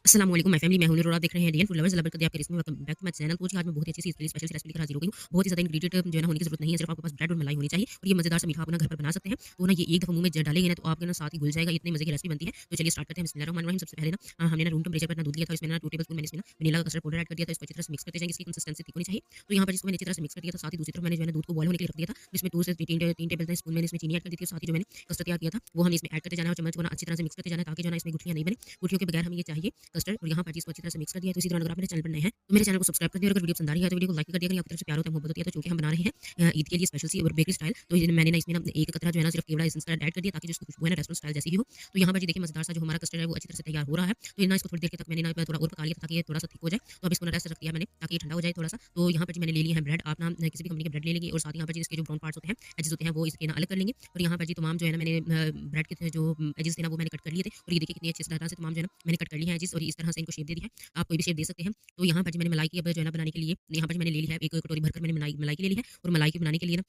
अस्सलाम वालेकुम my family, मैं हूं नूर और आप देख रहे हैं डीएन फूड लवर्स। लबर आपके recipe welcome back to my channel. तो जी आज मैं बहुत ही अच्छी सी इसके लिए स्पेशल रेसिपी लेकर हाजिर हो गई हूँ। बहुत ही ज़्यादा इंग्रीडिएंट जो है ना होने की जरूरत नहीं है, सिर्फ आपके पास ब्रेड और मलाई होनी चाहिए और ये मजेदार सा मीठा आप ना घर पर बना सकते हैं। तो ना ये एक दफ़ा मुंह में डालेंगे ना तो आपके ना साथ ही घुल जाएगा, इतनी मजे की रेसिपी बनती है। तो चलिए स्टार्ट करते हैं। बिस्मिल्लाहिर्रहमानिर्रहीम। सबसे पहले ना हमने ना रूम टेम्परेचर पर ना दूध लिया था, इसमें ना 2 टेबलस्पून मैंने इसमें ना वनीला का कस्टर्ड पाउडर ऐड कर दिया था। इसको अच्छी तरह से मिक्स करते जाएंगे, इसकी कंसिस्टेंसी ठीक होनी चाहिए। तो यहाँ पर जिसको मैंने अच्छी तरह से मिक्स कर दिया था, साथ ही दूसरी तरफ मैंने जो है ना दूध को बॉयल होने के लिए रख दिया था, जिसमें 2 से 3 टेबल स्पून मैंने इसमें चीनी ऐड कर दी थी। साथ ही जो मैंने कस्टर्ड तैयार किया था वो हमें इसमें ऐड करते जाना है और चम्मच को ना अच्छी तरह से मिक्स करते जाना है, ताकि जो है ना इसमें गुठलियां नहीं बने। गुठलियों के बगैर हमें ये चाहिए कस्टर्ड। और यहाँ पर जिसको अच्छी तरह से मिक्स कर दिया है। तो इसी तरह अगर आप मेरे चैनल पर नए हैं तो मेरे चैनल को सब्सक्राइब कर दिया और अगर वीडियो पसंद आ रही है तो वीडियो को लाइक कर दिया। आपकी तरफ से प्यार होता है, मोहब्बत होती है। तो चूंकि हम बना रहे हैं ईद के लिए स्पेशल सी और बेकरी स्टाइल, तो ये मैंने ना इसमें ना एक कतरा जो है ना सिर्फ केवड़ा एसेंस का ऐड कर दिया, ताकि जिसकी खुशबू है ना रेस्टोरेंट स्टाइल जैसी ही हो। तो यहाँ पर जी देखिए मजेदार सा जो हमारा कस्टर्ड है वो अच्छी तरह से तैयार हो रहा है। तो ये ना इसको थोड़ी देर तक मैंने ना थोड़ा और पका लिया ताकि ये थोड़ा सा थिक हो जाए। तो अब इसको ना रेस्ट रख दिया मैंने ताकि ये ठंडा हो जाए थोड़ा सा। तो यहाँ पर जी मैंने ले लिया है ब्रेड। आप ना किसी भी कंपनी के ब्रेड ले लेंगे और साथ यहाँ पर जी इसके जो ब्राउन पार्ट्स होते हैं, एजेस होते हैं, वो इसके ना अलग कर लेंगे। और यहाँ पर जी तमाम जो है ना मैंने ब्रेड के जो एजेस थे ना वो मैंने कट कर लिए थे। और ये देखिए कितनी अच्छी तरह से तमाम जो है ना मैंने कट कर लिए हैं एजेस, और इस तरह से इनको शेप दे दी है। आप कोई भी शेप दे सकते हैं। तो यहाँ पर जी मैंने मलाई की अब जो है ना बनाने के लिए यहाँ पर मैंने ले लिया है एक कटोरी भरकर मैंने मलाई मलाई की ले ली है। और मलाई की बनाने के लिए ना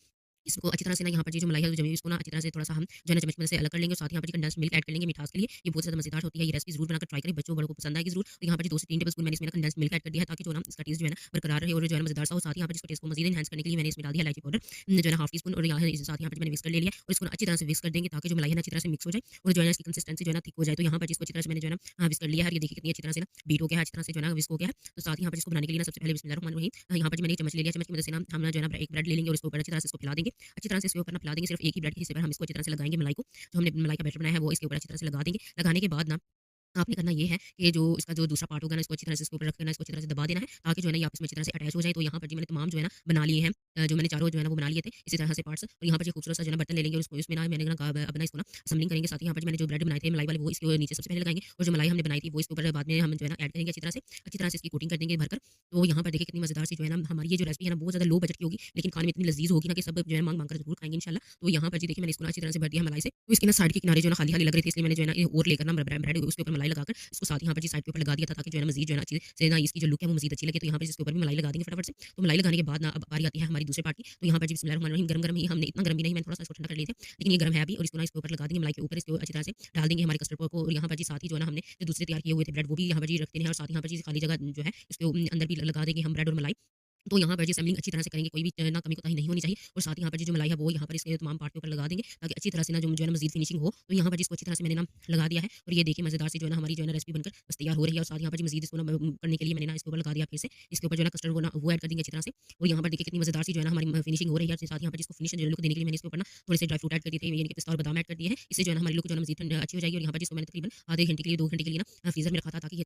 इसको अच्छी तरह से ना यहाँ पर जी जो मलाई है जो जमी हुई इसको ना अच्छी तरह से थोड़ा-सा हम जो है ना चम्मच में से अलग कर लेंगे और साथ ही यहाँ पर जी कंडेंस्ड मिल्क ऐड कर लेंगे मिठास के लिए। ये बहुत ज़्यादा मज़ेदार होती है, ये रेसिपी ज़रूर बनाकर ट्राई करें, बच्चों बड़ों को पसंद आएगी ज़रूर। तो यहाँ पर जी 2 से 3 टेबलस्पून मैंने इसमें ना कंडेंस्ड मिल्क ऐड कर दिया है, ताकि जो ना इसका टेस्ट जो है ना बरकरार रहे और जो है ना मज़ेदार सा हो। साथ ही यहाँ पर इसको टेस्ट को मज़ीद एनहांस करने के लिए मैंने इसमें डाल दिया इलायची पाउडर जो है ना हाफ टी स्पून, और यहाँ साथ यहाँ पर मैंने मिक्स कर ले लिया और इसको ना अच्छी तरह से मिक्स कर देंगे, ताकि जो मलाई है ना अच्छी तरह से मिक्स हो जाए और जो है ना इसकी कंसिस्टेंसी जो है ना थिक हो जाए। तो यहाँ पर जिसको अच्छी तरह से मैंने जो है ना मिक्स कर लिया है। ये देखिए कितनी अच्छी तरह से ना बीट हो गया है, अच्छी तरह से जो है ना विस्क हो गया है। तो साथ ही यहाँ पर इसको बनाने के लिए ना सबसे पहले बिस्मिल्लाहिर्रहमानिर्रहीम यहाँ पर जी मैंने चम्मच ले लिया, चम्मच की मदद से ना हम जो है ना एक ब्रेड ले लेंगे और इसके ऊपर अच्छी तरह से इसको फैला देंगे। अच्छी तरह से इसके ऊपर ना फैला देंगे, सिर्फ एक ही ब्रेड के हिस्से पर हम इसको अच्छी तरह से लगाएंगे मलाई को। जो हमने मलाई का बैटर बनाया है वो इसके ऊपर अच्छी तरह से लगा देंगे। लगाने के बाद ना आपने करना ये है कि जो इसका जो दूसरा पार्ट होगा ना इसको अच्छी तरह से इसके ऊपर रख देना, इसको अच्छी तरह से दबा देना है, ताकि जो है ना ये आपस में अच्छी तरह से अटैच हो जाए। तो यहाँ पर जी मैंने तमाम जो है ना बना लिए हैं जो मैंने चारों जो है ना वो बना लिए थे इसी तरह से पार्ट्स। और यहाँ पर जो खूबसूरत सा जो है ना बर्तन ले लेंगे और उसको इसमें ना मैंने ना अब ना इसको ना असेंबलिंग करेंगे। साथ ही यहाँ पर मैंने जो ब्रेड बनाए थे मलाई वाले वो इसके नीचे सबसे पहले लगाएंगे और जो मलाई हमने बनाई थी वो इसके ऊपर बाद में हम जो है ना ऐड करेंगे अच्छी तरह से इसकी कोटिंग कर देंगे भरकर। तो यहाँ पर देखिए कितनी मजेदार सी जो है ना हमारी ये जो रेसिपी है ना बहुत ज़्यादा लो बजट की होगी, लेकिन खाने में इतनी लजीज होगी ना कि सब जो है मांग मांग कर जरूर खाएंगे इंशाल्लाह। तो यहाँ पर जी देखिए मैंने इसको ना अच्छी तरह से भर दिया मलाई से। तो इसकी ना साइड के किनारे जो है ना खाली खाली लग रही थी, इसलिए मैंने जो है ना ये और लेकर ना ब्रेड उसके ऊपर मलाई लगाकर इसको साथ यहाँ पर जी साइड के ऊपर लगा दिया था, ताकि जो है ना मज़ीद जो है ना अच्छी से ना इसकी जो लुक है वो मज़ीद अच्छी लगे। तो यहाँ पे इसके ऊपर भी मलाई लगा देंगे फटाफट से। तो मलाई लगाने के बाद ना अब बारी आती है हमारी दूसरे पार्ट की। तो यहाँ पर जी बिस्मिल्लाहिर्रहमानिर्रहीम गरम-गरम ही हमने इतना गरम भी नहीं, मैंने थोड़ा-सा इसको ठंडा कर लिया था, लेकिन ये गरम है अभी। और इसको ना इसके ऊपर लगा देंगे मलाई के ऊपर, इसको अच्छी तरह से डाल देंगे हमारे कस्टर्ड को। और यहाँ पर जी साथ ही जो है ना हमने जो दूसरे तैयार किए हुए थे ब्रेड वो भी यहाँ पर जी रखते हैं और साथ ही यहाँ पर जी खाली जगह जो है इसके अंदर भी लगा देंगे हम ब्रेड और मलाई। तो यहाँ पर जी असेंबलिंग अच्छी तरह से करेंगे, कोई भी ना कमी कोताही नहीं होनी चाहिए। और साथ ही यहाँ पर जी जो मलाई है वो यहाँ पर इसके तमाम पार्ट के ऊपर लगा देंगे, ताकि अच्छी तरह से ना जो है ना मज़ीद फिनिशिंग हो। तो यहाँ पर जी इसको अच्छी तरह से मैंने ना लगा दिया है और ये देखिए मज़ेदार सी जो है ना हमारी जो है ना रेसिपी बनकर बस तैयार हो रही है। और साथ यहाँ पर जी मज़ीद इसको ना करने के लिए मैंने ना इसके ऊपर लगा दिया फिर से, इसके ऊपर जो है ना कस्टर्ड वो ऐड कर देंगे अच्छी तरह से। और यहाँ पर देखिए कितनी मज़ेदार सी जो है ना हमारी फिनिशिंग हो रही है। साथ यहाँ पर इसको फिनिश लुक देने के लिए मैंने इसके ऊपर ना थोड़े से ड्राई फ्रूट ऐड कर दिए थे, यानी कि पिस्ता और बादाम ऐड कर दिए हैं। इससे जो है ना हमारी लुक जो है ना मज़ीद अच्छी हो जाएगी। और यहाँ पर जिसको मैंने तकरीबन आधे घंटे के लिए 2 घंटे के लिए ना फ्रीजर में रखा था, ताकि ये